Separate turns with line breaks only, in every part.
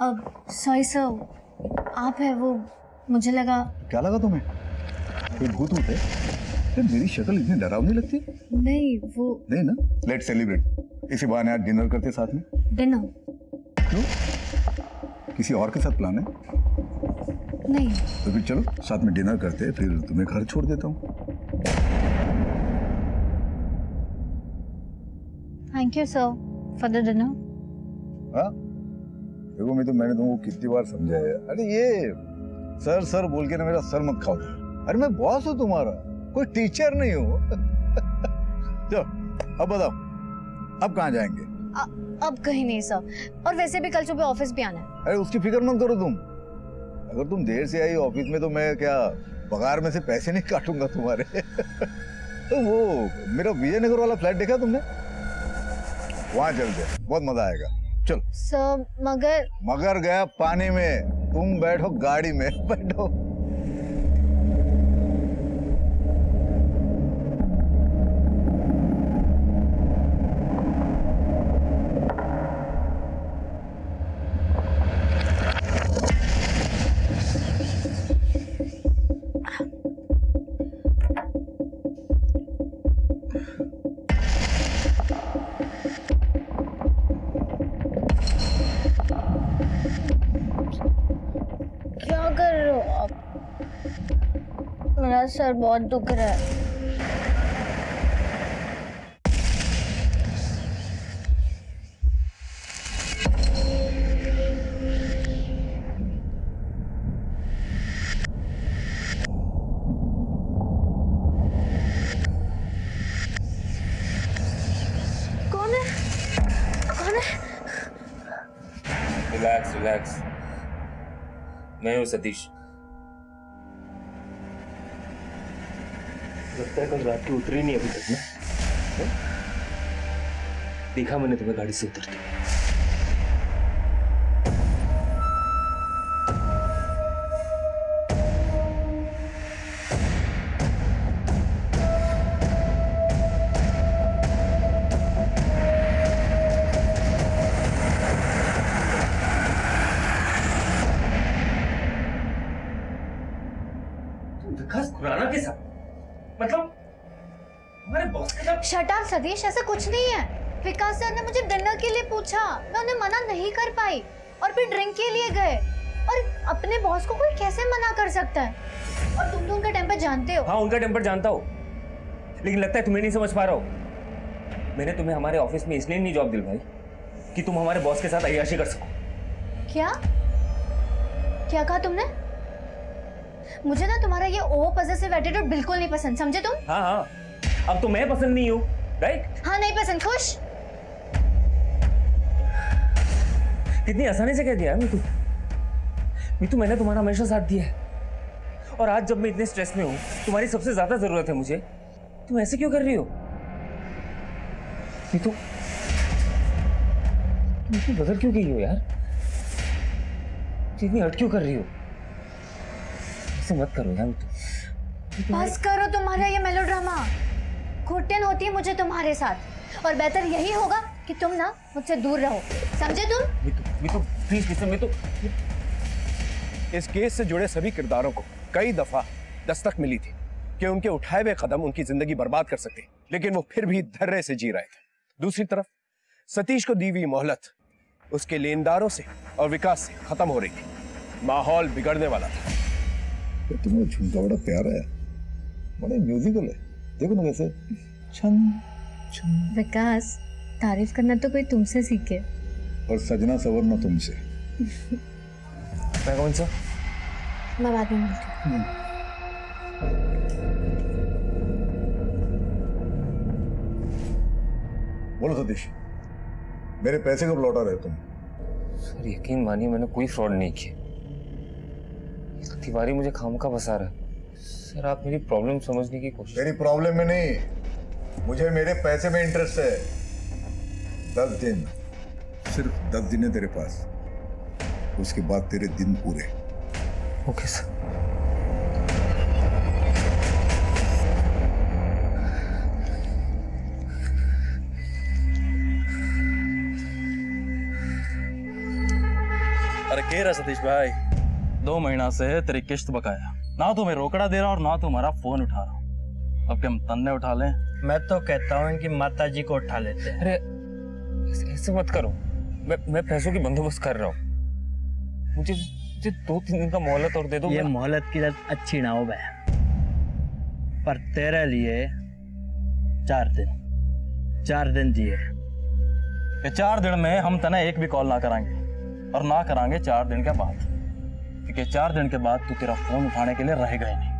अब sorry sir, आप है वो, मुझे लगा।
क्या लगा तुम्हें? कोई भूत है? मेरी शक्ल इतनी डरावनी लगती है?
नहीं वो
नहीं ना। Let's celebrate. इसी बहाने आज डिनर करते साथ में।
डिनर?
क्यों? किसी और के साथ प्लान है?
नहीं।
तो फिर चलो साथ में डिनर करते हैं, फिर तुम्हें घर छोड़ देता हूँ।
Thank you sir for the dinner.
हाँ देखो, मैंने तुमको कितनी बार समझाया। अरे ये सर सर बोल के ना मेरा सर मत खाओ। अरे मैं बॉस हूँ तुम्हारा, कोई टीचर नहीं हूँ। चलो अब बताओ, अब कहाँ जाएंगे?
अब कहीं नहीं सर, और वैसे भी कल सुबह ऑफिस भी आना है।
अरे उसकी फिक्र मत करो तुम। अगर तुम देर से आई ऑफिस में तो मैं क्या पगार में से पैसे नहीं काटूंगा तुम्हारे। तो वो मेरा विजयनगर वाला फ्लैट देखा तुमने? वहां चलते हैं, बहुत मजा आएगा। चल
सर
मगर गया पानी में, तुम बैठो गाड़ी में। बैठो।
क्या कर रहे हो आप? मेरा सर बहुत दुख रहा है। कौन है? कौन है?
रिलैक्स रिलैक्स, मैं हूँ सतीश। लगता है कल रात की उतरी नहीं अभी तक ना? देखा मैंने तुम्हें गाड़ी से उतरते। विकास खुराना के साथ, मतलब हमारे बॉस के साथ?
शट अप सतीश, ऐसा कुछ नहीं है। विकास सर ने मुझे डिनर के लिए पूछा, मैं उन्हें मना नहीं कर पाई और फिर ड्रिंक के लिए गए। और अपने बॉस को कोई कैसे मना कर सकता है? और तुम तो उनका टेम्पर जानते हो।
हाँ उनका टेम्पर जानता हूँ, लेकिन लगता है तुम्हें नहीं समझ पा रहा हो। मैंने तुम्हें हमारे ऑफिस में इसलिए नहीं जॉब दिलवाई कि तुम हमारे बॉस के साथ अय्याशी कर सको।
क्या क्या कहा तुमने? मुझे ना तुम्हारा ये ओवर पॉसेसिव एटीट्यूड बिल्कुल नहीं पसंद, समझे तुम?
हाँ हाँ, अब तो मैं पसंद नहीं हूँ, राइट?
हाँ नहीं पसंद। खुश?
कितनी आसानी से कह दिया मीतू। मीतू मैंने तुम्हारा हमेशा साथ दिया है, और आज जब मैं इतने स्ट्रेस में हूँ, तुम्हारी सबसे ज्यादा जरूरत है मुझे, तुम ऐसे क्यों कर रही हो? मीतू तुम बदल क्यों गई हो यार? इतनी हट क्यों कर रही हो? ऐसे मत करो यार मीतू।
बस करो तुम्हारा ये मेलोड्रामा। घुटन होती है मुझे तुम्हारे साथ, और बेहतर यही होगा कि तुम ना मुझसे दूर रहो, समझे तुम?
Meetu please listen Meetu.
इस केस से जुड़े सभी किरदारों को कई दफा दस्तक मिली थी कि उनके उठाए हुए कदम उनकी जिंदगी बर्बाद कर सकते, लेकिन वो फिर भी धैर्य से जी रहे थे। दूसरी तरफ सतीश को दी हुई मोहलत उसके लेनदारों से और विकास से खत्म हो रही थी। माहौल बिगड़ने वाला था।
तो तुम्हें झुमका बड़ा प्यारा है, बड़ा म्यूजिकल है। देखो ना कैसे छन छन।
विकास, तारीफ करना तो कोई तुमसे सीखे,
और सजना सवरना तुमसे।
मैं कौन सा?
मैं बाद में मिलती हूँ।
बोलो सतीश, मेरे पैसे कब लौटा रहे तुम?
सर यकीन मानिए मैंने कोई फ्रॉड नहीं किया। तिवारी मुझे खामखा फंसा रहा है। सर आप मेरी प्रॉब्लम समझने की कोशिश।
मेरी प्रॉब्लम में नहीं, मुझे मेरे पैसे में इंटरेस्ट है। 10 दिन, सिर्फ 10 दिन है तेरे पास, उसके बाद तेरे दिन पूरे।
Okay sir.
अरे
ये रहा सतीश भाई, 2 महीना से तेरी किश्त बकाया, ना तुम्हें रोकड़ा दे रहा और ना तुम्हारा फोन उठा रहा हूँ। अब क्या हम तन्ने उठा लें?
मैं तो कहता हूँ इनकी माता जी को उठा लेते हैं।
अरे ऐसे मत करो, मैं पैसों की बंदोबस्त कर रहा हूँ। मुझे 2-3 दिन का मोहलत और दे दो।
ये मोहलत की लत अच्छी ना हो बहन, पर तेरे लिए 4 दिन दिए।
ये 4 दिन में हम तना एक भी कॉल ना कराएंगे और ना कराएंगे 4 दिन के बाद, क्योंकि 4 दिन के बाद तू तेरा फोन उठाने के लिए रहेगा ही नहीं।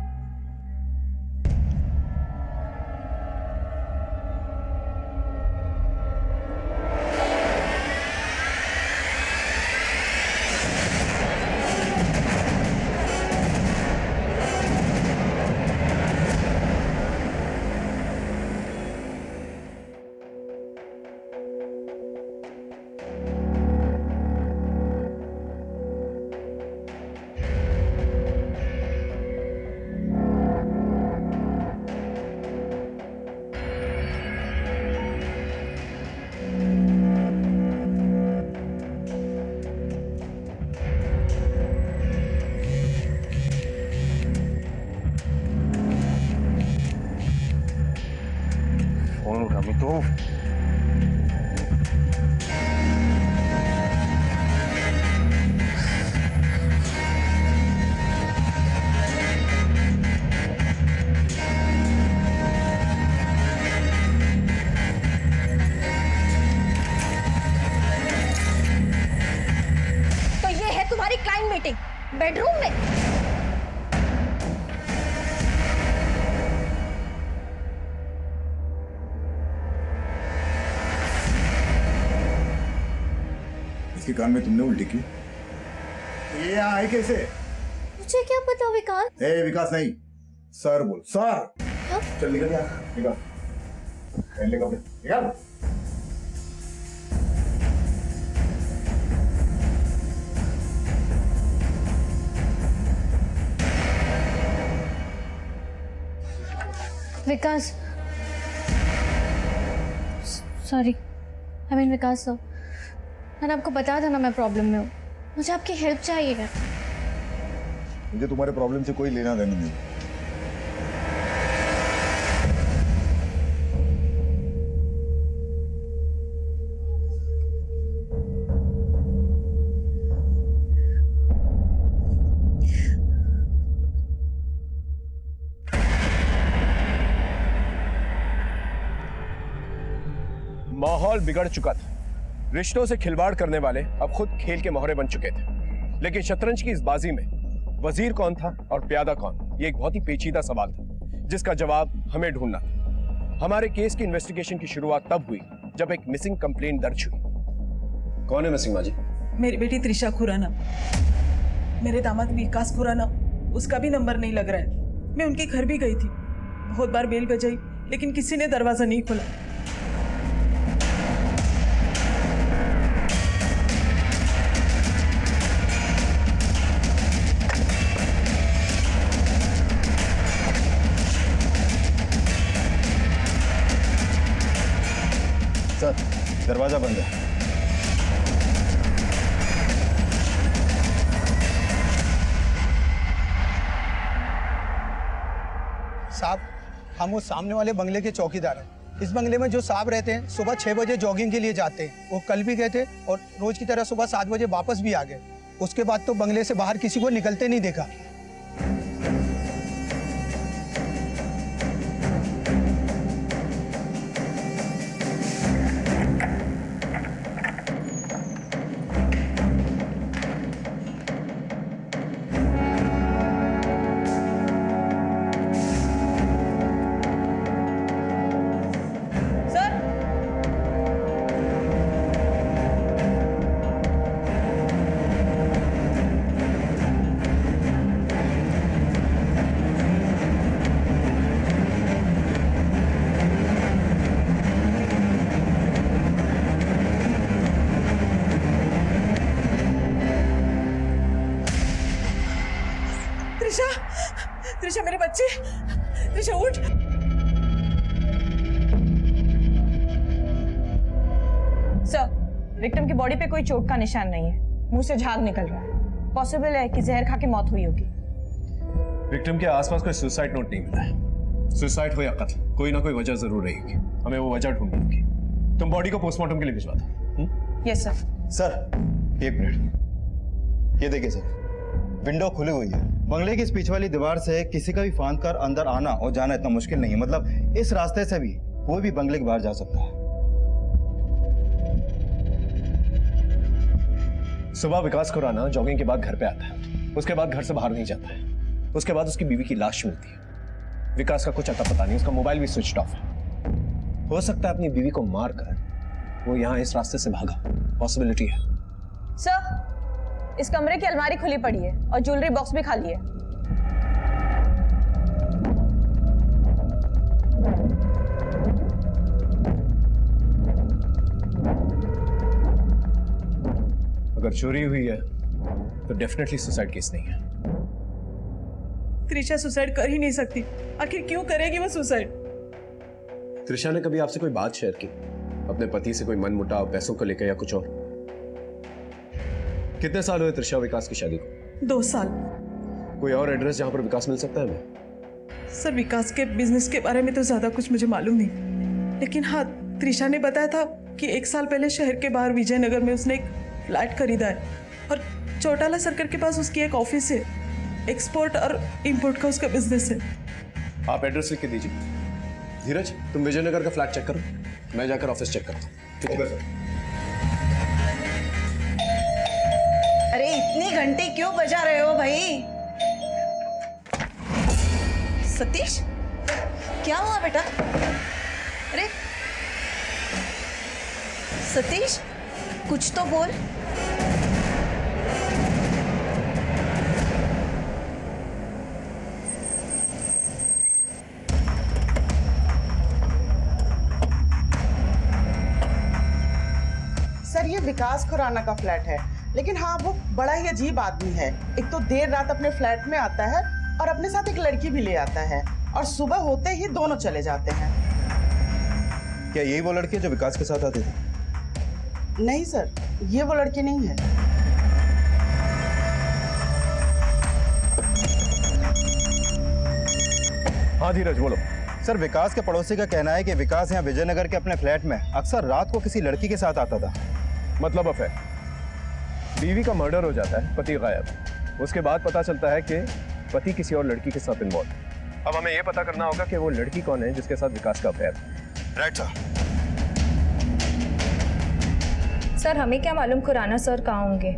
फोन उठा मैं तो।
तो ये है तुम्हारी क्लाइंट मीटिंग बेडरूम में?
इसके कान में तुमने उल्टी की? ये यहाँ आए कैसे?
मुझे क्या पता विकास।
ए विकास नहीं, सर बोल, सर।
क्या?
चल निकल यहाँ, निकल। पहन ले कपड़े, निकल।
Vikas, sorry, I mean Vikas sir, मैंने आपको बताया था ना मैं प्रॉब्लम में हूँ, मुझे आपकी हेल्प चाहिए।
मुझे तुम्हारे प्रॉब्लम से कोई लेना देना नहीं।
माहौल बिगड़ चुका था, रिश्तों से खिलवाड़ करने वाले अब खुद खेल के मोहरे बन चुके थे। लेकिन शतरंज की इस बाजी में वजीर कौन था और प्यादा कौन, ये एक बहुत ही पेचीदा सवाल था जिसका जवाब हमें ढूंढना था। हमारे केस की इन्वेस्टिगेशन की शुरुआत तब हुई जब एक मिसिंग कंप्लेंट दर्ज हुई।
कौन है मिसिंग माँ जी?
मेरी बेटी त्रिशा खुराना, मेरे दामाद विकास खुराना, उसका भी नंबर नहीं लग रहा है। मैं उनके घर भी गई थी, बहुत बार बेल बजाई, लेकिन किसी ने दरवाजा नहीं खोला।
सर, दरवाजा बंद है।
साहब, हम उस सामने वाले बंगले के चौकीदार हैं। इस बंगले में जो साहब रहते हैं सुबह 6 बजे जॉगिंग के लिए जाते हैं। वो कल भी गए थे और रोज की तरह सुबह 7 बजे वापस भी आ गए। उसके बाद तो बंगले से बाहर किसी को निकलते नहीं देखा।
त्रिशा, मेरे बच्चे, त्रिशा उठ।
सर, विक्टिम की बॉडी पे कोई चोट का निशान नहीं है, मुंह से झाग निकल रहा है। पॉसिबल है कि जहर खा के मौत हुई होगी।
विक्टिम के आसपास कोई सुसाइड नोट नहीं मिला है। सुसाइड हो या कत्ल, कोई ना कोई वजह जरूर रहेगी। हमें वो वजह ढूंढनी होगी। तुम बॉडी को पोस्टमार्टम के लिए भिजवा दो।
Yes sir.
सर एक मिनट, ये देखिए सर, विंडो खुली हुई है। बंगले की इस पीछे वाली दीवार से किसी का भी फांद कर अंदर आना और जाना इतना मुश्किल नहीं है। मतलब इस रास्ते से भी कोई भी बंगले के बाहर जा सकता है।
सुबह विकास खुराना जॉगिंग के बाद घर पे आता है, उसके बाद घर से बाहर नहीं जाता है। उसके बाद उसकी बीवी की लाश मिलती है। विकास का कुछ अता पता नहीं, उसका मोबाइल भी स्विच ऑफ है। हो सकता है अपनी बीवी को मारकर वो यहाँ इस रास्ते से भागा। पॉसिबिलिटी है।
सर, इस कमरे की अलमारी खुली पड़ी है और ज्वेलरी बॉक्स भी खाली है।
अगर चोरी हुई है तो डेफिनेटली सुसाइड केस नहीं है।
त्रिशा सुसाइड कर ही नहीं सकती। आखिर क्यों करेगी वो सुसाइड?
त्रिशा ने कभी आपसे कोई बात शेयर की, अपने पति से कोई मनमुटाव, पैसों को लेकर या कुछ और? कितने साल हुए त्रिशा विकास की शादी को?
2 साल।
कोई और एड्रेस जहां पर विकास मिल सकता है हमें?
सर, विकास के बिजनेस के बारे में तो ज्यादा कुछ मुझे मालूम नहीं, लेकिन हाँ, त्रिशा ने बताया था कि 1 साल पहले शहर के बाहर विजयनगर में उसने एक फ्लैट खरीदा है और चौटाला सर्कल के पास उसकी एक ऑफिस है। एक्सपोर्ट और इंपोर्ट का उसका बिजनेस है।
आप एड्रेस लिख के दीजिए। धीरज, तुम विजयनगर का फ्लैट चेक करो, मैं जाकर ऑफिस चेक करता हूँ। ठीक है सर।
अरे इतनी घंटे क्यों बजा रहे हो भाई? सतीश, क्या हुआ बेटा? अरे सतीश, कुछ तो बोल।
सर, ये विकास खुराना का फ्लैट है, लेकिन हाँ, वो बड़ा ही अजीब आदमी है। एक तो देर रात अपने फ्लैट में आता है और अपने साथ एक लड़की भी ले आता है और सुबह होते ही दोनों चले जाते हैं।
क्या यही वो लड़की है जो विकास के साथ आती थी?
नहीं सर, ये वो लड़की नहीं है।
हाँ धीरज, बोलो।
सर, विकास के पड़ोसी का कहना है कि विकास यहाँ विजयनगर के अपने फ्लैट में अक्सर रात को किसी लड़की के साथ आता था।
मतलब अफेयर। बीवी का मर्डर हो जाता है, पति गायब। उसके बाद पता चलता है कि पति किसी और लड़की के साथ इन्वॉल्व। अब हमें यह पता करना होगा कि वो लड़की कौन है जिसके साथ विकास का अफेयर।
Right sir.
सर, हमें क्या मालूम खुराना सर कहाँ होंगे?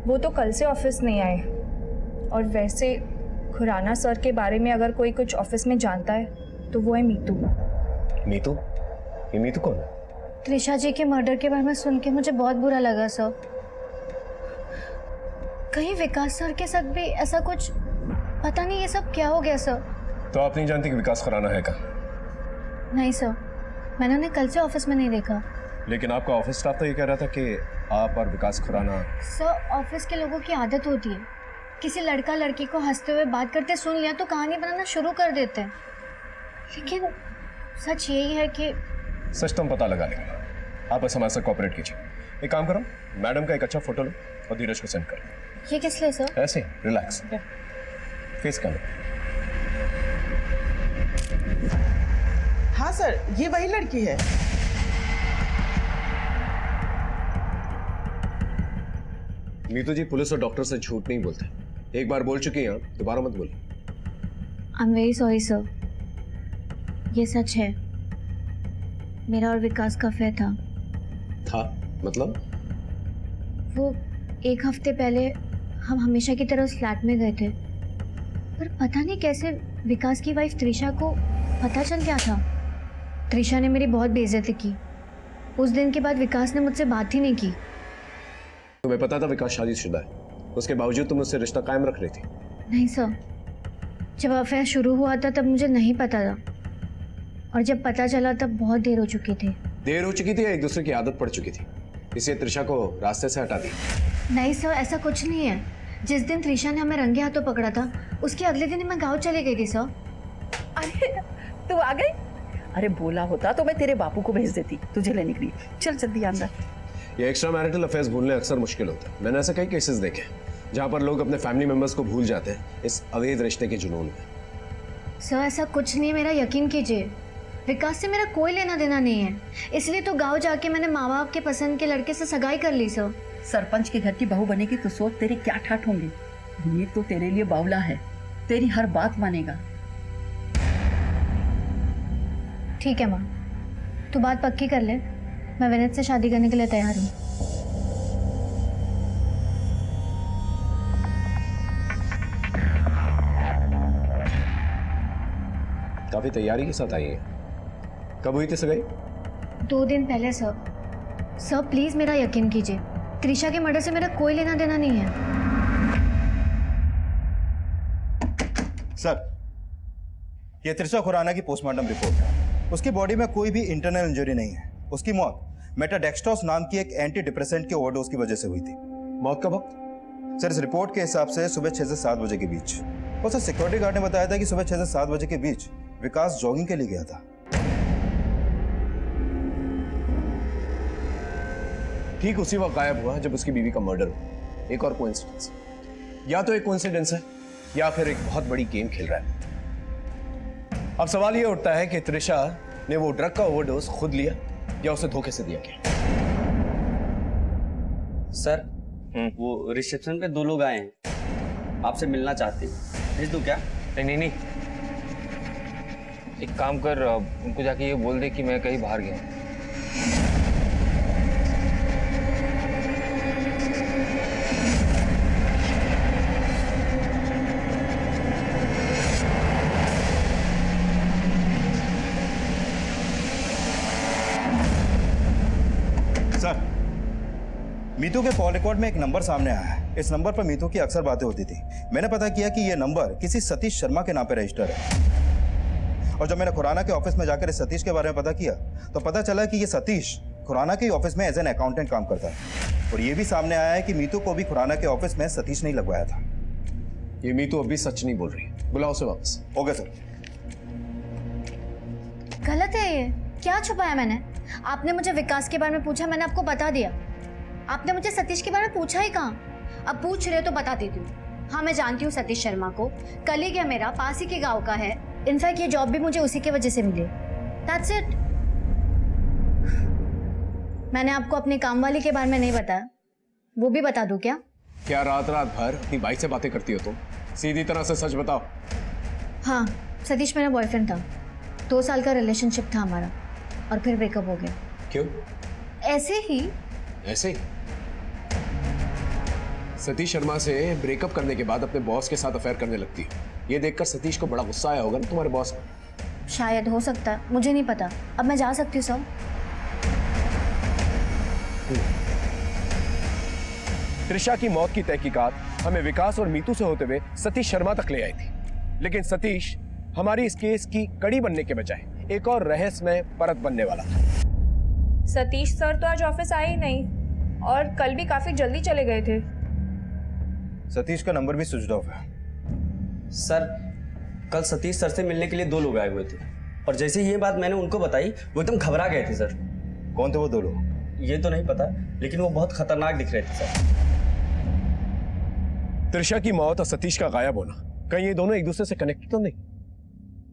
वो तो कल से ऑफिस नहीं आए। और वैसे खुराना सर के बारे में अगर कोई कुछ ऑफिस में जानता है तो वो है मीतू।
मीतू? ये मीतू कौन है?
त्रिशा जी के मर्डर के बारे में सुन के मुझे बहुत बुरा लगा सर। कहीं विकास सर के साथ भी ऐसा कुछ, पता नहीं ये सब क्या हो गया सर।
तो आप नहीं जानती कि विकास खुराना है का?
नहीं सर, मैंने उन्हें कल से ऑफिस में नहीं देखा।
लेकिन आपका ऑफिस स्टाफ तो ये कह रहा था कि आप और विकास खुराना।
सर, ऑफिस के लोगों की आदत होती है, किसी लड़का लड़की को हंसते हुए बात करते सुन लिया तो कहानी बनाना शुरू कर देते हैं। लेकिन सच यही है कि
सच तो हम पता लगा लेंगे। आप बस हमारे साथ कोऑपरेट कीजिए। एक काम करो, मैडम का एक अच्छा फोटो लो और धीरज को सेंड करो।
ये किस लिए सर?
ऐसे रिलैक्स, फेस कर लो।
हाँ सर, ये वही लड़की है।
मीतू जी, पुलिस और डॉक्टर से झूठ नहीं बोलते। एक बार बोल चुकी हैं, दोबारा मत बोलिए।
I am very sorry sir, ये सच है। मेरा और विकास का अफेयर था।
मतलब?
वो 1 हफ्ते पहले हम हमेशा की तरह उस फ्लैट में गए थे, पर पता नहीं कैसे विकास की वाइफ त्रिशा को पता चल गया था। त्रिशा ने मेरी बहुत बेइज्जती की। उस दिन के बाद विकास ने मुझसे बात ही नहीं की।
तुम्हें पता था विकास शादीशुदा है, उसके बावजूद तुम उससे रिश्ता कायम रख रही थी?
नहीं सर, जब अफेयर शुरू हुआ था तब मुझे नहीं पता था, और जब पता चला तब बहुत देर हो चुकी थी।
देर हो चुकी थी या एक दूसरे की आदत पड़ चुकी थी, इसलिए त्रिशा को रास्ते से हटा दी?
नहीं सर, ऐसा कुछ नहीं है। जिस दिन त्रिशा ने हमें रंगे हाथों पकड़ा था, उसके अगले दिन ही मैं गाँव चली गई थी सर।
अरे तू आ गई? अरे बोला होता तो मैं तेरे बापू को भेज देती तुझे लेने के लिए। चल जल्दी अंदर।
ये एक्स्ट्रा मैरिटल अफेयर्स भूलने अक्सर मुश्किल होता है। मैंने ऐसे कई केसेस देखे। जहां पर लोग अपने फैमिली मेंबर्स को भूल जाते हैं इस अवैध रिश्ते के जुनून में।
सर ऐसा कुछ नहीं है, मेरा यकीन कीजिए। विकास से मेरा कोई लेना देना नहीं है, इसलिए तो गांव जाके मैंने माँ बाप के पसंद के लड़के से सगाई कर ली सर।
सरपंच के घर की बहू बनेगी तो सोच तेरे क्या ठाठ होंगे। ये तो तेरे लिए बावला है, तेरी हर बात मानेगा।
ठीक है माँ, तू बात पक्की कर ले, मैं विनीत से शादी करने के लिए तैयार हूँ।
काफी तैयारी के साथ आई है। कब हुई थी सगाई?
2 दिन पहले सर। सर प्लीज मेरा यकीन कीजिए, त्रिशा के मर्डर से मेरा कोई लेना देना नहीं है।
सर, ये त्रिशा खुराना की पोस्टमार्टम रिपोर्ट है। उसकी बॉडी में कोई भी इंटरनल इंजरी नहीं है। उसकी मौत मेटाडेक्सट्रॉस नाम की एक एंटी डिप्रेसेंट के ओवरडोज की वजह से हुई थी।
मौत का वक्त?
सर, इस रिपोर्ट के हिसाब से सुबह 6 से 7 बजे के बीच। और सर, सिक्योरिटी गार्ड ने बताया था कि सुबह 6 से 7 बजे के बीच विकास जॉगिंग के लिए गया था।
ठीक उसी वक्त गायब हुआ जब उसकी बीवी का मर्डर हुआ। एक और कोइंसिडेंस, या तो एक कोइंसिडेंस है या फिर एक बहुत बड़ी गेम खेल रहा है। अब सवाल यह उठता है कि त्रिशा ने वो ड्रग का ओवरडोज खुद लिया या उसे धोखे से दिया गया।
सर, वो रिसेप्शन पे 2 लोग आए हैं, आपसे मिलना चाहते हैं। भेज दूं क्या?
नहीं, एक काम कर, उनको जाके ये बोल दे कि मैं कहीं बाहर गया हूं।
सर, मीतू के कॉल रिकॉर्ड में एक नंबर सामने आया है। इस नंबर पर मीतू की अक्सर बातें होती थी। मैंने पता किया कि यह नंबर किसी सतीश शर्मा के नाम पर रजिस्टर है। और जब मैंने खुराना के ऑफिस में जाकर इस सतीश के बारे में पता किया तो पता चला कि ये सतीश खुराना के ऑफिस में एज एन अकाउंटेंट काम करता है। और ये भी सामने आया है कि मीतू को भी खुराना के ऑफिस में सतीश नहीं लगवाया था।
ये मीतू अभी सच नहीं बोल रही, बुलाओ उसे वापस।
Okay sir.
गलत है ये, क्या छुपाया मैंने? आपने मुझे विकास के बारे में पूछा, मैंने आपको बता दिया। आपने मुझे सतीश के बारे में पूछा ही कहाँ? अब पूछ रहे हो तो बता देती हूँ। हाँ, मैं जानती हूँ सतीश शर्मा को, कलीग है मेरा, पास ही के गाँव का है। इनफैक्ट ये जॉब भी मुझे उसी की वजह से मिली। That's it. मैंने आपको अपनी काम वाली के बारे में नहीं बताया, वो भी बता दूं क्या?
क्या रात भर अपनी बाइक से बातें करती हो तुम? सीधी तरह से सच बताओ।
हाँ, सतीश मेरा बॉयफ्रेंड था। 2 साल का रिलेशनशिप था हमारा और फिर ब्रेकअप हो गया।
क्यों?
ऐसे ही।
ऐसे ही? सतीश शर्मा से ब्रेकअप करने के बाद अपने बॉस के साथ अफेयर करने लगती है। ये देखकर सतीश को बड़ा गुस्सा आया होगा ना तुम्हारे बॉस पर।
शायद, हो सकता है, मुझे नहीं पता। अब मैं जा सकती हूँ सर?
त्रिशा की मौत की तहकीकात हमें विकास और मीतू से होते हुए सतीश शर्मा तक ले आई थी, लेकिन सतीश हमारी इस केस की कड़ी बनने के बजाय एक और रहस्यमय परत बनने वाला था।
सतीश सर तो आज ऑफिस आए ही नहीं और कल भी काफी जल्दी चले गए थे।
सतीश का नंबर भी स्विच ऑफ है।
सर, कल सतीश सर से मिलने के लिए 2 लोग आए हुए थे और जैसे ये बात मैंने उनको बताई वो एकदम घबरा गए थे। सर,
कौन थे वो 2 लोग?
ये तो नहीं पता, लेकिन वो बहुत खतरनाक दिख रहे थे। सर,
त्रिशा की मौत और सतीश का गायब होना, कहीं ये दोनों एक दूसरे से कनेक्टेड तो नहीं?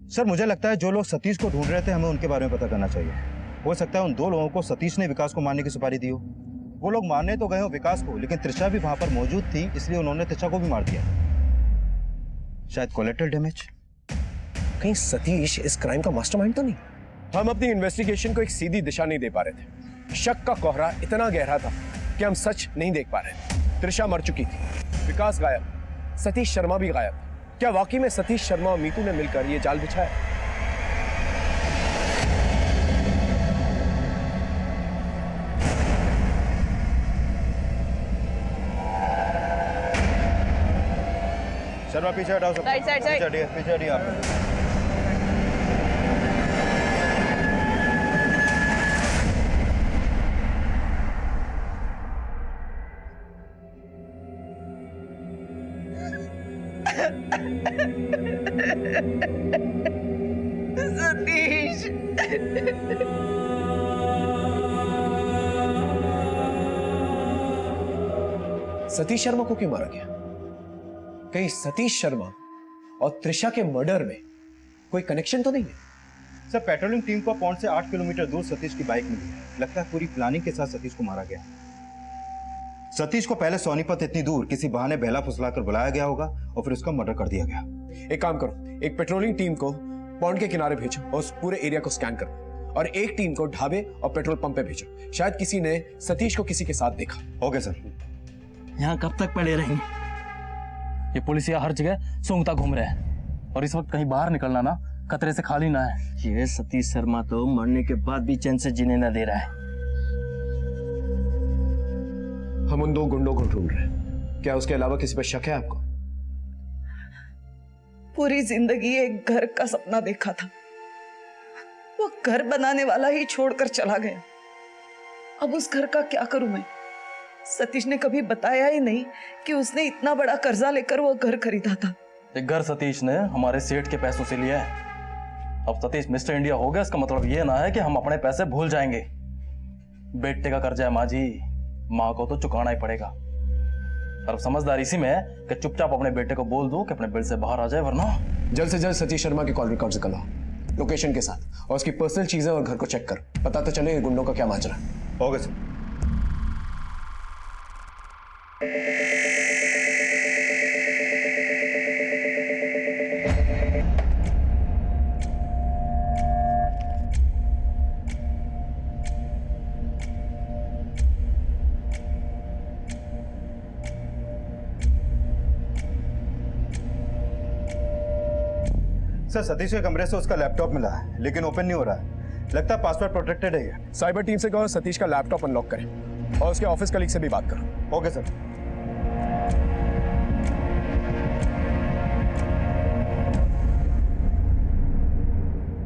सर, मुझे लगता है जो लोग सतीश को ढूंढ रहे थे हमें उनके बारे में पता करना चाहिए। हो सकता है उन 2 लोगों को सतीश ने विकास को मारने की सुपारी दी हो। वो लोग मारने तो गए हो विकास को, लेकिन त्रिशा भी वहां पर मौजूद थी, इसलिए उन्होंने त्रिशा को भी मार दिया। शायद कोलेटरल डैमेज।
कहीं सतीश इस क्राइम का मास्टरमाइंड तो नहीं? हम अपनी इन्वेस्टिगेशन को एक सीधी दिशा नहीं दे पा रहे थे। शक का कोहरा इतना गहरा था कि हम सच नहीं देख पा रहे थे। त्रिशा मर चुकी थी, विकास गायब, सतीश शर्मा भी गायब। क्या वाकई में सतीश शर्मा और मीतू ने मिलकर ये जाल बिछाया?
शर्मा पीछे हटाओ सब।
Side, side, side.
पीछे हटिए आप।
सतीश,
सतीश शर्मा को क्यों मारा गया? कहीं सतीश शर्मा और त्रिशा के मर्डर में कोई कनेक्शन तो नहीं है?
सर पेट्रोलिंग टीम को पौंड से 8 किलोमीटर दूर सतीश की बाइक मिली है। लगता है पूरी प्लानिंग के साथ सतीश को मारा गया। सतीश को पहले सोनीपत इतनी दूर किसी बहाने बहला फुसलाकर बुलाया गया होगा और फिर उसका मर्डर कर दिया गया।
एक काम करो, एक पेट्रोलिंग टीम को पौंड के किनारे भेजो और उस पूरे एरिया को स्कैन करो, और एक टीम को ढाबे और पेट्रोल पंप पे भेजो। शायद किसी ने सतीश को किसी के साथ देखा।
Okay sir.
यहाँ कब तक पड़े रहेंगे?
ये पुलिस यहाँ हर जगह सूंघता घूम रहे हैं और इस वक्त कहीं बाहर निकलना ना खतरे से खाली ना है।
ये सतीश शर्मा तो मरने के बाद भी चैन से जीने ना दे रहा है।
हम उन 2 गुंडों को ढूंढ रहे हैं। क्या उसके अलावा किसी पर शक है आपको?
पूरी जिंदगी एक घर का सपना देखा था, वो घर बनाने वाला ही छोड़कर चला गया। अब उस घर का क्या करूं मैं? सतीश ने कभी बताया ही नहीं कि उसने इतना बड़ा कर्जा लेकर वो घर खरीदा था।
एक घर सतीश ने हमारे सेठ के पैसों से लिया है। अब सतीश मिस्टर इंडिया हो गया, इसका मतलब ये ना है कि हम अपने पैसे भूल जाएंगे। बेटे का कर्जा है माँ जी, माँ को तो चुकाना ही पड़ेगा। और अब समझदारी इसी में है कि चुपचाप अपने बेटे को बोल दो कि अपने बिल से बाहर आ जाए, वरना
जल्द से जल्द सतीश शर्मा के कॉल रिकॉर्ड्स निकालो, लोकेशन के साथ, और उसकी पर्सनल चीजें और घर को चेक कर। पता तो चले गुंडों का क्या माजरा।
Okay sir. सर सतीश के कमरे से उसका लैपटॉप मिला है, लेकिन ओपन नहीं हो रहा है। लगता है पासवर्ड प्रोटेक्टेड है ये।
साइबर टीम से कहो सतीश का लैपटॉप अनलॉक करें और उसके ऑफिस कलीग से भी बात करो।
Okay sir.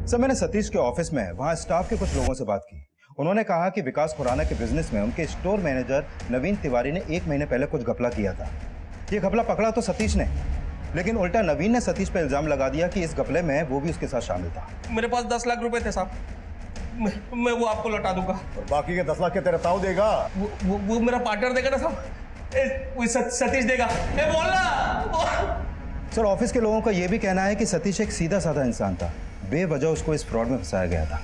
सर मैंने सतीश के ऑफिस में वहां स्टाफ के कुछ लोगों से बात की। उन्होंने कहा कि विकास खुराना के बिजनेस में उनके स्टोर मैनेजर नवीन तिवारी ने 1 महीने पहले कुछ घपला किया था। ये घपला पकड़ा तो सतीश ने, लेकिन उल्टा नवीन ने सतीश पर इल्जाम लगा दिया कि इस घपले में वो भी उसके साथ शामिल था।
मेरे पास 10 लाख रुपए थे साहब, मैं वो आपको लौटा दूंगा।
और बाकी के 10 लाख के तेरा ताऊ देगा?
वो मेरा पार्टनर देगा ना साहब, वो सतीश देगा। बोलना।
सर ऑफिस के लोगों का यह भी कहना है कि सतीश एक सीधा साधा इंसान था, बेवजह उसको इस फ्रॉड में फंसाया गया था।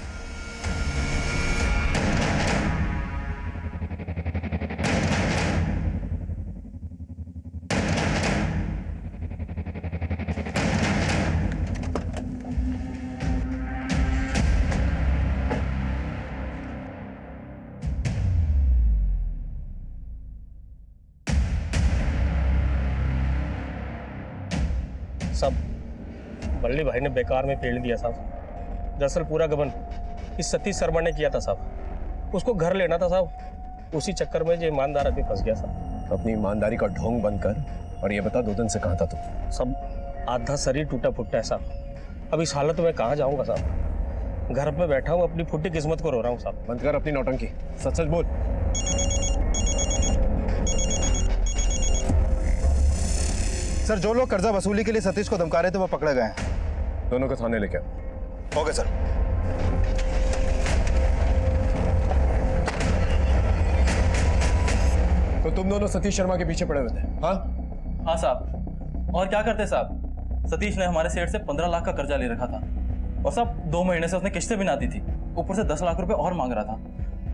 सब बल्ली भाई ने बेकार में पेड़ दिया साहब। दरअसल पूरा गबन इस सतीश शर्मा ने किया था साहब। उसको घर लेना था साहब, उसी चक्कर में जो ईमानदार आदमी फंस गया साहब।
अपनी ईमानदारी का ढोंग बंद कर और ये बता 2 दिन से कहाँ था तू?
सब आधा शरीर टूटा फुट्टा है साहब। अब इस हालत में कहाँ जाऊँगा साहब? घर पे बैठा हूँ, अपनी फुट्टी किस्मत को रो रहा हूँ साहब।
बंद कर अपनी नौटंकी, सच सच बोल।
सर जो लोग कर्जा वसूली के लिए सतीश को धमका रहे थे वो पकड़े गए हैं।
दोनों को थाने लेके आओ।
Okay sir.
तो तुम दोनों सतीश शर्मा के पीछे पड़े हुए थे? हाँ
हाँ साहब, और क्या करते साहब? सतीश ने हमारे सेठ से 15 लाख का कर्जा ले रखा था और साहब 2 महीने से उसने किस्तें भी ना दी थी, ऊपर से 10 लाख रुपए और मांग रहा था।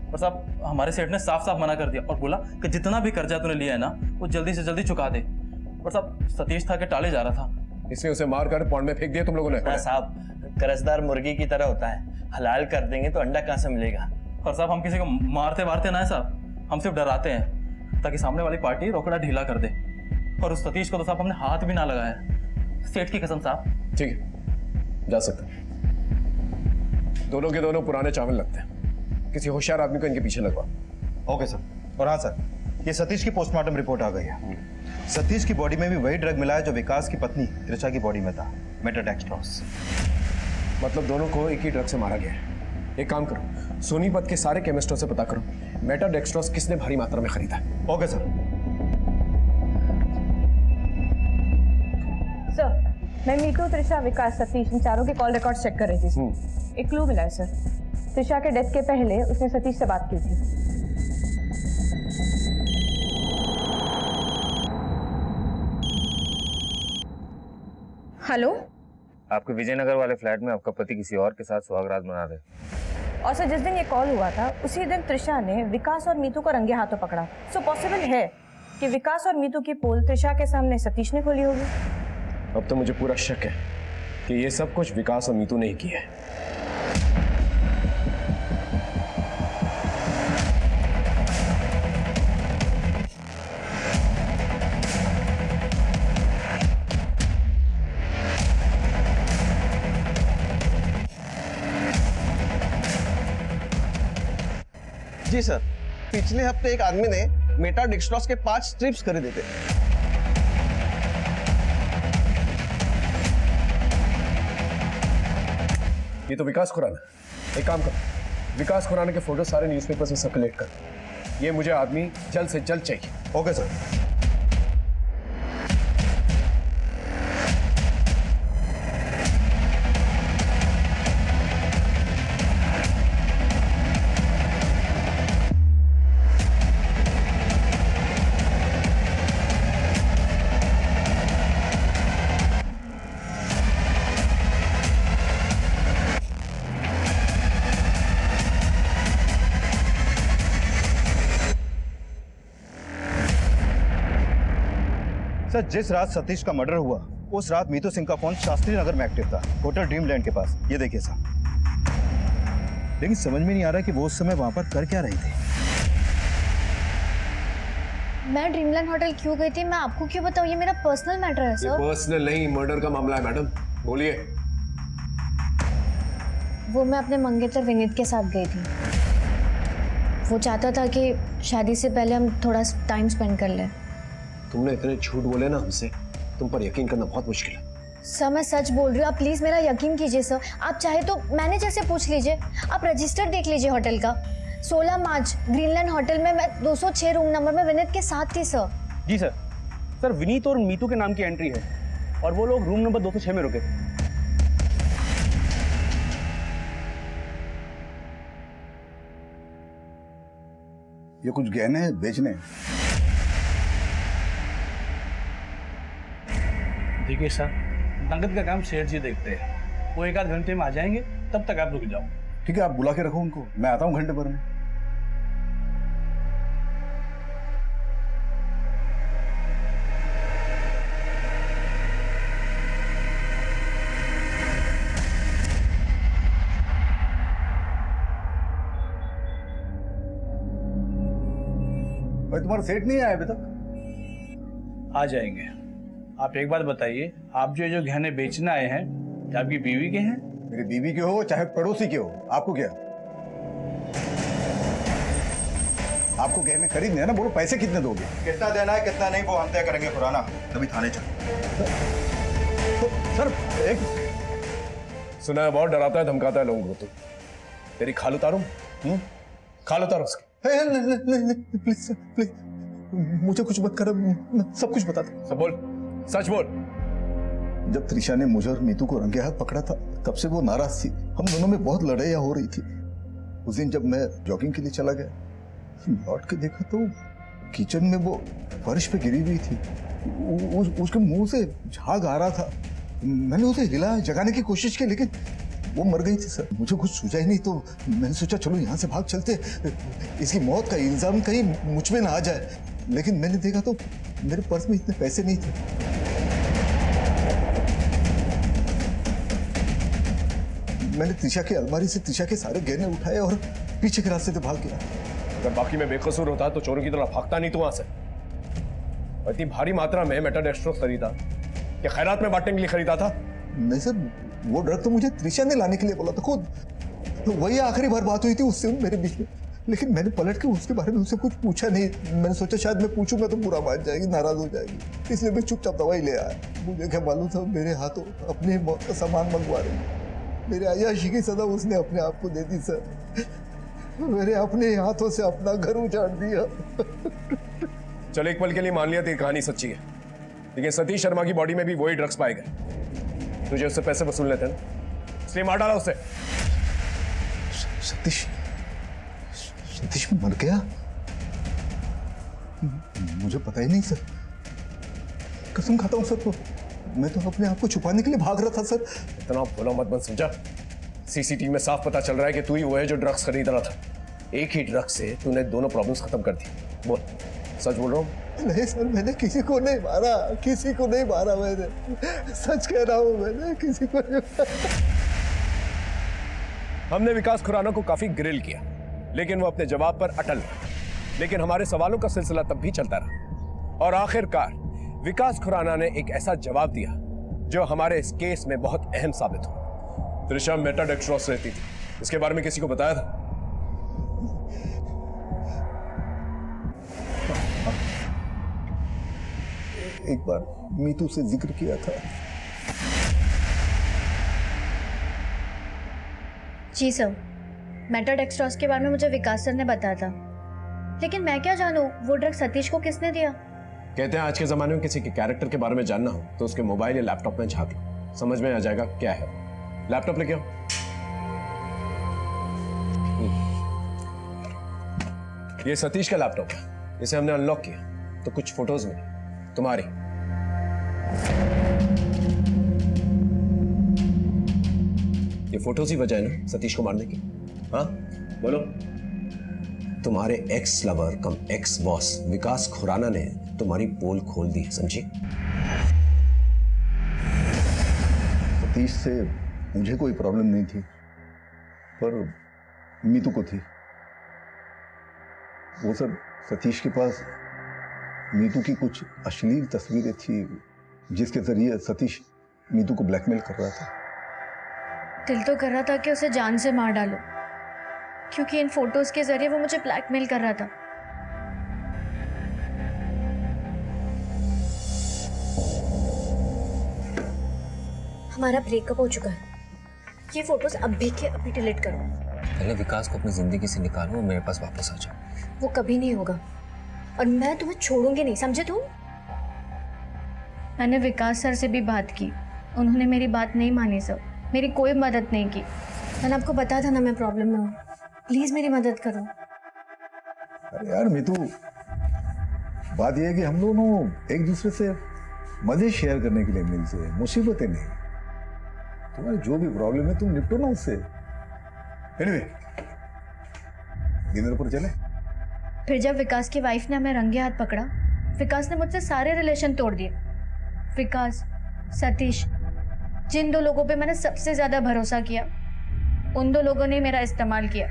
और साहब हमारे सेठ ने साफ साफ मना कर दिया और बोला कि जितना भी कर्जा तूने लिया है ना वो जल्दी से जल्दी चुका दे। और साहब सतीश था कि टाले जा रहा था,
इसलिए उसे मार कर पौंड में फेंक दिया तुम लोगों ने?
साहब कर्जदार मुर्गी की तरह होता है, हलाल कर देंगे तो अंडा कहाँ से मिलेगा?
और साहब हम किसी को मारते वारते ना है साहब, हम सिर्फ डराते हैं ताकि सामने वाली पार्टी रोकड़ा ढीला कर दे। और उस सतीश को तो साहब हमने हाथ भी ना लगाया, सेठ की कसम साहब।
ठीक है, जा सकते हैं। दोनों के दोनों पुराने चावल लगते हैं, किसी होशियार आदमी को इनके पीछे लगवा।
Okay sir. और हाँ सर, ये सतीश की पोस्टमार्टम रिपोर्ट आ गई है। सतीश की बॉडी में भी वही ड्रग मिला है जो विकास की पत्नी त्रिशा की बॉडी में था, मेटाडेक्स्ट्रोस।
मतलब दोनों को एक ही ड्रग से मारा गया है। एक काम करो, सोनीपत के सारे केमिस्टों से पता करो मेटाडेक्स्ट्रोस किसने भारी मात्रा में खरीदा है।
Okay sir.
सर मैं मीतू, त्रिशा, विकास, सतीश इन चारों के कॉल रिकॉर्ड चेक कर रही थी। एक क्लू मिला है सर। त्रिशा के डेथ के पहले उसने सतीश से बात की थी। हेलो।
आपके विजयनगर वाले फ्लैट में आपका पति किसी और के साथ सुहागरात मना रहे।
और सर जिस दिन ये कॉल हुआ था उसी दिन त्रिशा ने विकास और मीतू को रंगे हाथों पकड़ा। सो पॉसिबल है कि विकास और मीतू की पोल त्रिशा के सामने सतीश ने खोली होगी।
अब तो मुझे पूरा शक है कि ये सब कुछ विकास और मीतू ने ही किया है।
जी सर, पिछले हफ्ते एक आदमी ने मेटाडेक्स्ट्रॉस के 5 स्ट्रिप्स खरीदे थे।
ये तो विकास खुराना। एक काम कर, विकास खुराना के फोटो सारे न्यूज़पेपर्स में सर्कुलेट कर। ये मुझे आदमी जल्द से जल्द चाहिए।
Okay sir.
सर, जिस रात सतीश का मर्डर हुआ उस रात मीतू सिंह का फोन शास्त्री नगर में एक्टिव था, होटल ड्रीमलैंड के पास। ये देखिए साहब। लेकिन समझ में नहीं आ रहा कि वो उस समय वहां पर कर क्या रही थी।
मैं ड्रीमलैंड होटल क्यों गई थी मैं आपको क्यों बताऊं? ये मेरा पर्सनल मैटर है सर।
पर्सनल नहीं, मर्डर का मामला है मैडम। बोलिए।
वो मैं अपने मंगेतर विनीत के साथ गई थी। वो चाहता था कि शादी से पहले हम थोड़ा टाइम स्पेंड कर लें।
तुमने इतने झूठ बोले ना हमसे, तुम पर यकीन करना बहुत मुश्किल है।
सर मैं सच बोल रही हूँ, आप प्लीज मेरा यकीन कीजिए सर। आप चाहे तो मैनेजर से पूछ लीजिए, आप रजिस्टर देख लीजिए होटल का। 16 मार्च ग्रीनलैंड होटल में मैं 206 रूम नंबर में विनीत के साथ थी सर।
जी सर। सर विनीत और मीतू के नाम की एंट्री है और वो लोग रूम नंबर 206 में रुके थे।
ये कुछ गहने बेचने हैं।
देखिए सर, नगद का काम सेठ जी देखते हैं। वो 1 आध घंटे में आ जाएंगे, तब तक आप रुक जाओ।
ठीक है, आप बुला के रखो उनको, मैं आता हूँ घंटे भर में। भाई तुम्हारा सेठ नहीं आया अभी तक?
आ जाएंगे। आप एक बात बताइए, आप जो गहने बेचने आए हैं, क्या आपकी बीवी के हैं?
मेरी बीवी के हो चाहे पड़ोसी के हो, आपको क्या? आपको गहने खरीदने हैं ना, बोलो पैसे कितने दोगे?
कितना देना है कितना नहीं वो हम तय करेंगे खुराना। तभी थाने चलो।
तो सर एक
सुना है बहुत डराता है धमकाता है लोगों को। तो तेरी खाल उतारूं? खाल उतारो उसकी।
नहीं प्लीज सर, प्लीज मुझे कुछ मत करो, मैं सब कुछ बता दूं।
सब बोल, सच बोल।
जब त्रिशा ने मुझे और मीतू को रंगे हाथ पकड़ा था तब से वो नाराज थी। हम दोनों में बहुत लड़ाइयाँ हो रही थी। उस दिन जब मैं जॉगिंग के लिए चला गया, लौट के देखा तो किचन में वो फर्श पे गिरी हुई थी। उसके मुंह से झाग आ रहा था। मैंने उसे हिलाया, जगाने की कोशिश की, लेकिन वो मर गई थी सर। मुझे कुछ सूझा ही नहीं तो मैंने सोचा चलो यहाँ से भाग चलते, इसकी मौत का इल्जाम कहीं मुझ में ना आ जाए। लेकिन मैंने देखा तो मेरे पर्स में इतने पैसे नहीं थे। मैंने त्रिशा की अलमारी से त्रिशा के सारे गहने उठाए और पीछे के रास्ते से भाग गया।
अगर बाकी में बेकसूर होता तो चोरों की तरह भागता नहीं तू वहां से। इतनी भारी मात्रा में मेटाडेक्स्ट्रोस खरीदा क्या खैरात में बांटने के लिए खरीदा था?
नहीं सर, वो ड्रग तो मुझे त्रिशा ने लाने के लिए बोला था खुद। तो वही आखिरी बार बात हुई थी उससे मेरे बीच में। लेकिन मैंने पलट के उसके बारे में उससे कुछ पूछा नहीं। मैंने सोचा शायद मैं पूछूंगा तो बुरा मान जाएगी, नाराज हो जाएगी, इसलिए मैं चुपचाप दवाई ले आया। मुझे क्या मालूम था मेरे हाथों अपने मौत का सामान मंगवा रही। मेरे अय्याशी की सजा उसने अपने आप को दे दी सर। मेरे अपने हाथों से अपना घर उजाड़ दिया।
चलो एक पल के लिए मान लिया तेरी कहानी सच्ची है, लेकिन सतीश शर्मा की बॉडी में भी वही ड्रग्स पाए गए। तुझे उससे पैसे वसूलने थे ना, इसलिए मार डाला उसे।
सतीश मर गया? मुझे पता ही नहीं सर, कसम खाता हूं सर। मैं तो अपने आप को छुपाने के लिए भाग रहा था सर।
इतना भोला मत बन, समझा? सीसीटीवी में साफ पता चल रहा है कि तू ही वो है जो ड्रग्स खरीद रहा था। एक ही ड्रग्स से तूने दोनों प्रॉब्लम्स खत्म कर दी। बोल, सच बोल रहा हूँ?
नहीं सर, मैंने किसी को नहीं मारा, किसी को नहीं मारा मैंने, सच कह रहा हूँ, मैंने किसी को नहीं मारा।
हमने विकास खुराना को काफी ग्रिल किया, लेकिन वो अपने जवाब पर अटल रहा। लेकिन हमारे सवालों का सिलसिला तब भी चलता रहा और आखिरकार विकास खुराना ने एक ऐसा जवाब दिया जो हमारे इस केस में बहुत अहम साबित हुआ। त्रिशा मेटाडेक्स्ट्रोस रहती थी, इसके बारे में किसी को बताया था?
एक बार मीतू से जिक्र किया था।
जी सर, मेटाडेक्स्ट्रोस के बारे में मुझे विकास सर ने बताया था, लेकिन मैं क्या जानूं वो ड्रग सतीश को किसने दिया।
कहते हैं आज के जमाने में किसी के कैरेक्टर के बारे में जानना हो तो उसके मोबाइल या लैपटॉप में झांक लो, समझ में आ जाएगा क्या है। लैपटॉप लेके आओ। ये सतीश का लैपटॉप है, इसे हमने अनलॉक किया तो कुछ फोटोज मिली तुम्हारी। ये फोटोज ही वजह है ना सतीश को मारने की? हाँ बोलो। तुम्हारे एक्स लवर कम एक्स बॉस विकास खुराना ने तुम्हारी पोल खोल दी है, समझी?
सतीश से मुझे कोई प्रॉब्लम नहीं थी, पर मीतू को थी। वो सर, सतीश के पास मीतू की कुछ अश्लील तस्वीरें थी जिसके जरिए सतीश मीतू को ब्लैकमेल कर रहा था।
दिल तो कर रहा था कि उसे जान से मार डालो, क्योंकि इन फोटोज के जरिए वो मुझे ब्लैकमेल कर रहा था। हमारा ब्रेकअप हो चुका है। ये फोटोज अभी के अभी डिलीट करो।
पहले विकास को अपनी जिंदगी से निकालो और मेरे पास वापस आ जाओ।
वो कभी नहीं होगा और मैं तुम्हें छोड़ूंगी नहीं, समझे तुम? मैंने विकास सर से भी बात की, उन्होंने मेरी बात नहीं मानी सर, मेरी कोई मदद नहीं की। मैंने आपको बताया था ना मैं प्रॉब्लम में हूँ, प्लीज मेरी मदद करो।
अरे यार मीतू, बात यह है कि हम दोनों एक दूसरे से मजे शेयर करने के लिए मिलते हैं, मुसीबतें नहीं। तुम्हारी जो भी प्रॉब्लम है तुम निपटो ना उससे। एनीवे, डिनर पर चले।
फिर जब विकास की वाइफ ने हमें रंगे हाथ पकड़ा, विकास ने मुझसे सारे रिलेशन तोड़ दिए। विकास, सतीश, जिन दो लोगों पे मैंने सबसे ज्यादा भरोसा किया, उन दो लोगों ने मेरा इस्तेमाल किया।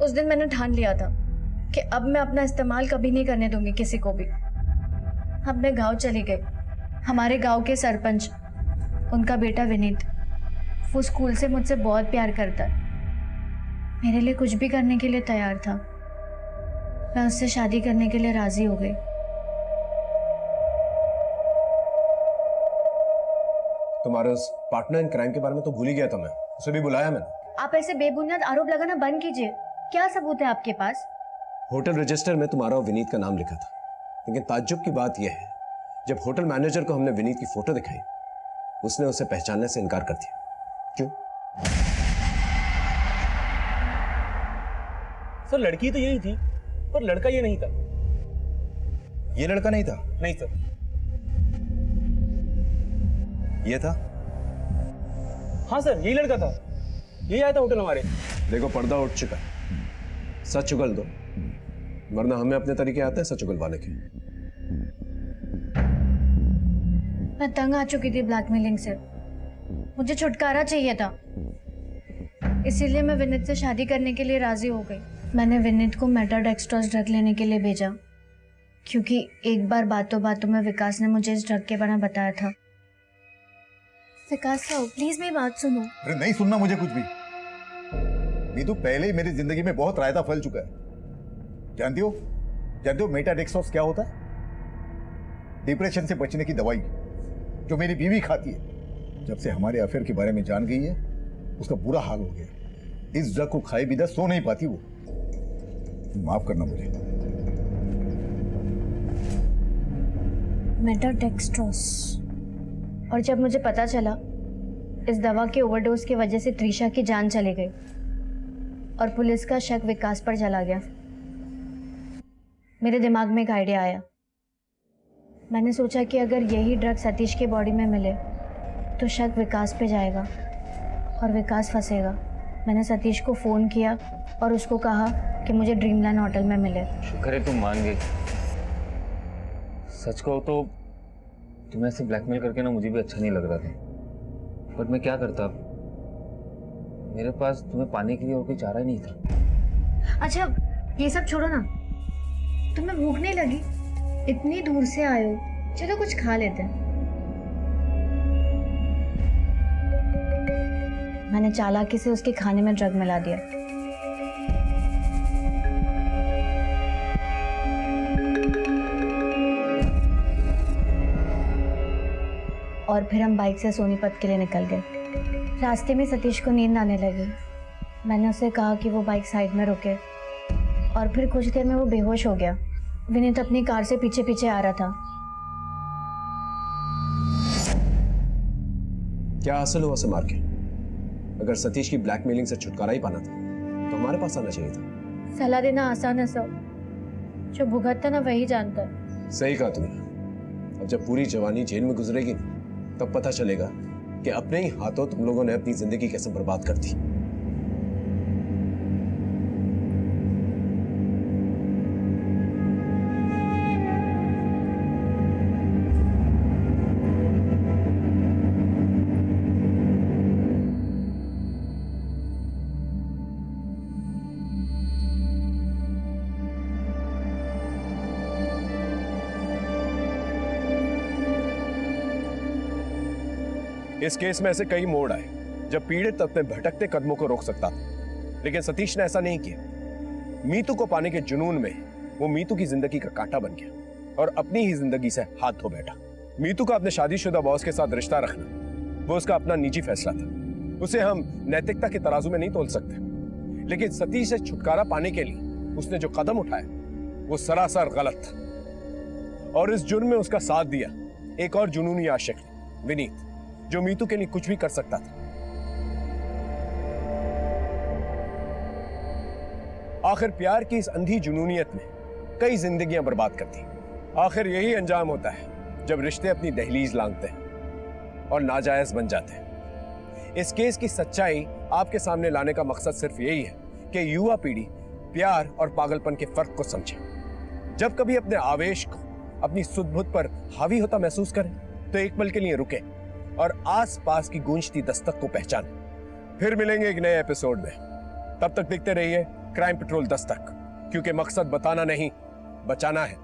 उस दिन मैंने ठान लिया था कि अब मैं अपना इस्तेमाल कभी नहीं करने दूंगी किसी को भी। अपने गांव चली गई। हमारे गांव के सरपंच, उनका बेटा विनीत, वो स्कूल से मुझसे बहुत प्यार करता है, मेरे लिए कुछ भी करने के लिए तैयार था। मैं उससे शादी करने के लिए राजी हो गई।
तुम्हारे उस पार्टनर इन क्राइम के बारे में तो भूल ही गया था मैं, उसे भी बुलाया मैंने।
आप ऐसे बेबुनियाद आरोप लगाना बंद कीजिए। क्या सबूत है आपके पास?
होटल रजिस्टर में तुम्हारा और विनीत का नाम लिखा था, लेकिन ताज्जुब की बात यह है, जब होटल मैनेजर को हमने विनीत की फोटो दिखाई, उसने उसे पहचानने से इनकार कर दिया। क्यों?
सर लड़की तो यही थी, पर लड़का ये नहीं था।
ये लड़का नहीं था?
नहीं सर।
ये था?
हाँ सर, यही लड़का था, यही आया था होटल हमारे।
देखो पर्दा उठ चुका है, सच उगल दो, वरना हमें अपने तरीके आते हैं सच उगलवाने के।
मैं तंग आ चुकी थी ब्लैकमेलिंग से, मुझे छुटकारा चाहिए था, इसीलिए मैं विनीत से शादी करने के लिए राजी हो गई। मैंने विनीत को मेटाडेक्स्ट्रोस ड्रग लेने के लिए भेजा, क्योंकि एक बार बातों बातों में विकास ने मुझे इस ड्रग के बारे में बताया था। विकास साहब प्लीज मेरी बात सुनो।
अरे नहीं सुनना मुझे कुछ भी। मीतू पहले ही मेरी जिंदगी में बहुत रायता फैल चुका है। जानती हो मेटाडेक्स्ट्रोस क्या होता है? डिप्रेशन से बचने की दवाई जो मेरी बीवी खाती है। जब से हमारे अफेयर के बारे में जान गई है, उसका बुरा हाल हो गया। इस ड्रग को खाए बिना सो नहीं पाती वो। माफ करना मुझे।
मेटाडेक्स्ट्रोस, और जब मुझे पता चला इस दवा के ओवरडोज की वजह से त्रिशा की जान चली गई और पुलिस का शक विकास पर चला गया, मेरे दिमाग में एक आइडिया आया। मैंने सोचा कि अगर यही ड्रग सतीश के बॉडी में मिले तो शक विकास पे जाएगा और विकास फंसेगा। मैंने सतीश को फ़ोन किया और उसको कहा कि मुझे ड्रीमलैंड होटल में मिले।
शुक्र है तुम मान गई। सच कहो तो तुम्हें ऐसे ब्लैकमेल करके ना मुझे भी अच्छा नहीं लग रहा था, बट मैं क्या करता, मेरे पास तुम्हें पाने के लिए और कोई चारा ही नहीं था।
अच्छा ये सब छोड़ो ना, तुम्हें भूख नहीं लगी? इतनी दूर से आए हो, चलो कुछ खा लेते हैं। मैंने चालाकी से उसके खाने में ड्रग मिला दिया। और फिर हम बाइक से सोनीपत के लिए निकल गए। रास्ते में सतीश को नींद आने लगी। मैंने उसे कहा कि वो बाइक साइड में रुके और फिर कुछ देर में वो बेहोश हो गया। विनीत अपनी कार से पीछे पीछे आ रहा था।
क्या हासिल हुआ समार के? अगर सतीश की ब्लैकमेलिंग से छुटकारा ही पाना था तो हमारे पास आना चाहिए था।
सलाह देना आसान है सब, जो भुगतता ना वही जानता है।
सही कहा तुमने। अब जब पूरी जवानी जेल में गुजरेगी तब पता चलेगा कि अपने ही हाथों तुम लोगों ने अपनी जिंदगी कैसे बर्बाद कर दी। इस केस में ऐसे कई मोड़ आए जब पीड़ित अपने भटकते कदमों को रोक सकता था, लेकिन सतीश ने ऐसा नहीं किया। मीतू को पाने के जुनून में वो मीतू की जिंदगी का कांटा बन गया और अपनी ही जिंदगी से हाथ धो बैठा। मीतू का अपने शादीशुदा बॉस के साथ रिश्ता रखना वो उसका अपना निजी फैसला था, उसे हम नैतिकता के तराजू में नहीं तोल सकते। लेकिन सतीश से छुटकारा पाने के लिए उसने जो कदम उठाया वो सरासर गलत था और इस जुर्म में उसका साथ दिया एक और जुनूनी आशिक विनीत, जो मीतू के लिए कुछ भी कर सकता था। आखिर प्यार की इस अंधी जुनूनियत में कई जिंदगियां बर्बाद कर दी। आखिर यही अंजाम होता है जब रिश्ते अपनी दहलीज लांघते हैं और नाजायज बन जाते हैं। इस केस की सच्चाई आपके सामने लाने का मकसद सिर्फ यही है कि युवा पीढ़ी प्यार और पागलपन के फर्क को समझे। जब कभी अपने आवेश को अपनी सुध-बुध पर हावी होता महसूस करें तो एक पल के लिए रुके और आसपास की गूंजती दस्तक को पहचानें। फिर मिलेंगे एक नए एपिसोड में। तब तक देखते रहिए क्राइम पेट्रोल दस्तक, क्योंकि मकसद बताना नहीं बचाना है।